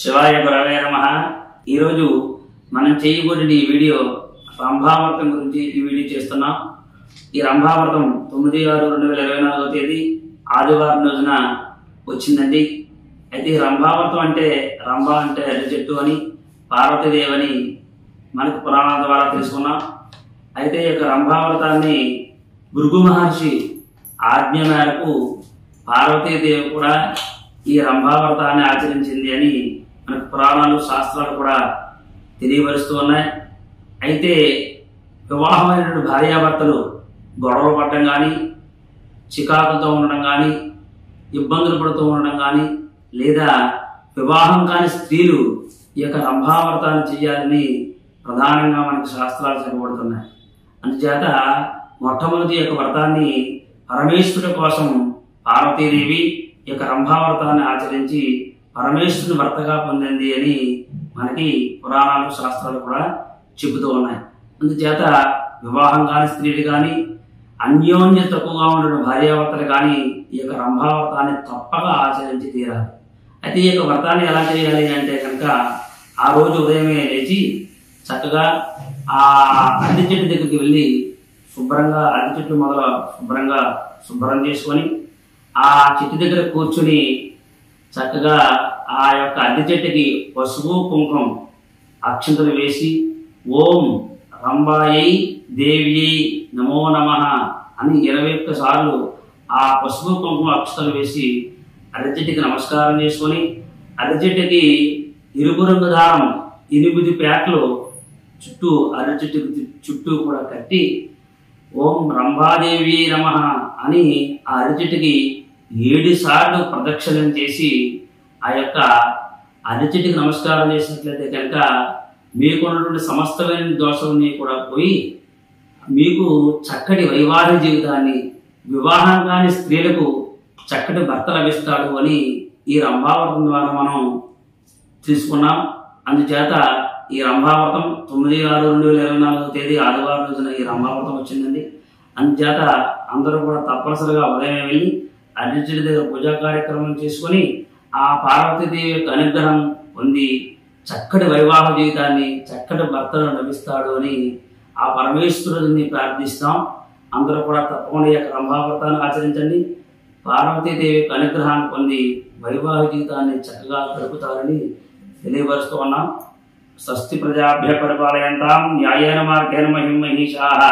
శివాయ గురవే నమః। ఈరోజు మనం చేయబోయే ఈ వీడియో రంభావ్రతం గురించి ఈ వీడియో చేస్తున్నాం। ఈ రంభావ్రతం 9/6/2024 తేదీ ఆదివారం రోజున వచ్చిందండి। అయితే ఈ రంభావ్రతం అంటే రంభ అంటే అరటి చెట్టు అని, పార్వతీదేవి అని మనకు పురాణాల ద్వారా తెలుసుకున్నాం। అయితే ఈ యొక్క రంభావ్రతాన్ని భృగు మహర్షి ఆజ్ఞ మేరకు పార్వతీదేవి కూడా ఈ రంభావ్రతాన్ని ఆచరించింది అని మనకు పురాణాలు శాస్త్రాలు కూడా తెలియపరుస్తూ ఉన్నాయి। అయితే వివాహమైనటువంటి భార్యాభర్తలు గొడవలు పడటం కానీ, చికాకులతో ఉండడం కానీ, ఇబ్బందులు పడుతూ ఉండడం కానీ, లేదా వివాహం కాని స్త్రీలు ఈ యొక్క రంభావ్రతాన్ని చేయాలని ప్రధానంగా మనకు శాస్త్రాలు చెప్పబడుతున్నాయి। అందుచేత మొట్టమొదటి యొక్క వ్రతాన్ని పరమేశ్వరుడి కోసం పార్వతీదేవి ఈ యొక్క రంభావ్రతాన్ని ఆచరించి పరమేశ్వరుని భర్తగా పొందింది అని మనకి పురాణాలు శాస్త్రాలు కూడా చెబుతూ ఉన్నాయి। అందుచేత వివాహం కాని స్త్రీలు కానీ, అన్యోన్య తక్కువగా ఉన్న భార్యాభర్తలు కానీ ఈ యొక్క రంభావ్రతాన్ని తప్పక ఆచరించి తీరాలి। అయితే ఈ యొక్క వ్రతాన్ని ఎలా చేయాలి అంటే కనుక ఆ రోజు ఉదయమే లేచి చక్కగా ఆ అరటి చెట్టు దగ్గరికి వెళ్ళి శుభ్రంగా అరటి చెట్టు మొదలు శుభ్రం చేసుకొని ఆ చెట్టు దగ్గర కూర్చుని చక్కగా ఆ యొక్క అరటి చెట్టుకి పసుపు కుంకుమ అక్షంతలు వేసి ఓం రంభాయై దేవ్యై నమో నమః అని 21 సార్లు ఆ పసుపు కుంకుమ అక్షంతలు వేసి అరటి చెట్టుకి నమస్కారం చేసుకొని అరటి చెట్టుకి ఎరుపు రంగు దారం 8 పేటలు చుట్టూ అరటి చెట్టుకి చుట్టూ కూడా కట్టి ఓం రంభాదేవి నమః అని ఆ అరటి చెట్టుకి 7 సార్లు ప్రదక్షిణం చేసి ఆ యొక్క అరటి చెట్టుకి నమస్కారం చేసినట్లయితే కనుక మీకున్నటువంటి సమస్తమైన దోషాలన్నీ కూడా పోయి మీకు చక్కటి వైవాహిక జీవితాన్ని, వివాహం కాని స్త్రీలకు చక్కటి భర్త లభిస్తాడు అని ఈ రంభావ్రతం ద్వారా మనం తీసుకున్నాం। అందుచేత ఈ రంభావ్రతం 9/6/2024 తేదీ ఆదివారం రోజున ఈ రంభావ్రతం వచ్చిందండి। అందుచేత అందరూ కూడా తప్పనిసరిగా ఉదయం వెళ్ళి అరటి చెట్టు దగ్గర పూజా కార్యక్రమం చేసుకొని ఆ పార్వతీదేవి యొక్క అనుగ్రహం పొంది చక్కటి వైవాహిక జీవితాన్ని, చక్కటి భర్తను లభిస్తాడు అని ఆ పరమేశ్వరుడిని ప్రార్థిస్తాం। అందరూ కూడా తప్పకుండా ఈ యొక్క రంభావ్రతాన్ని ఆచరించండి, పార్వతీదేవి యొక్క అనుగ్రహాన్ని పొంది వైవాహిక జీవితాన్ని చక్కగా గడుపుతారని తెలియపరుస్తూ ఉన్నాం। స్వస్తి ప్రజాభ్య పరిపాలయంతాం న్యాయేన మార్గేణ మహిం మహిషాః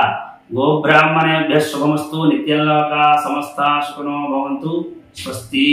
గోబ్రాహ్మణేభ్యః శుభమస్తు నిత్యం లోకాః సమస్తాః సుఖినో భవంతు। స్వస్తి।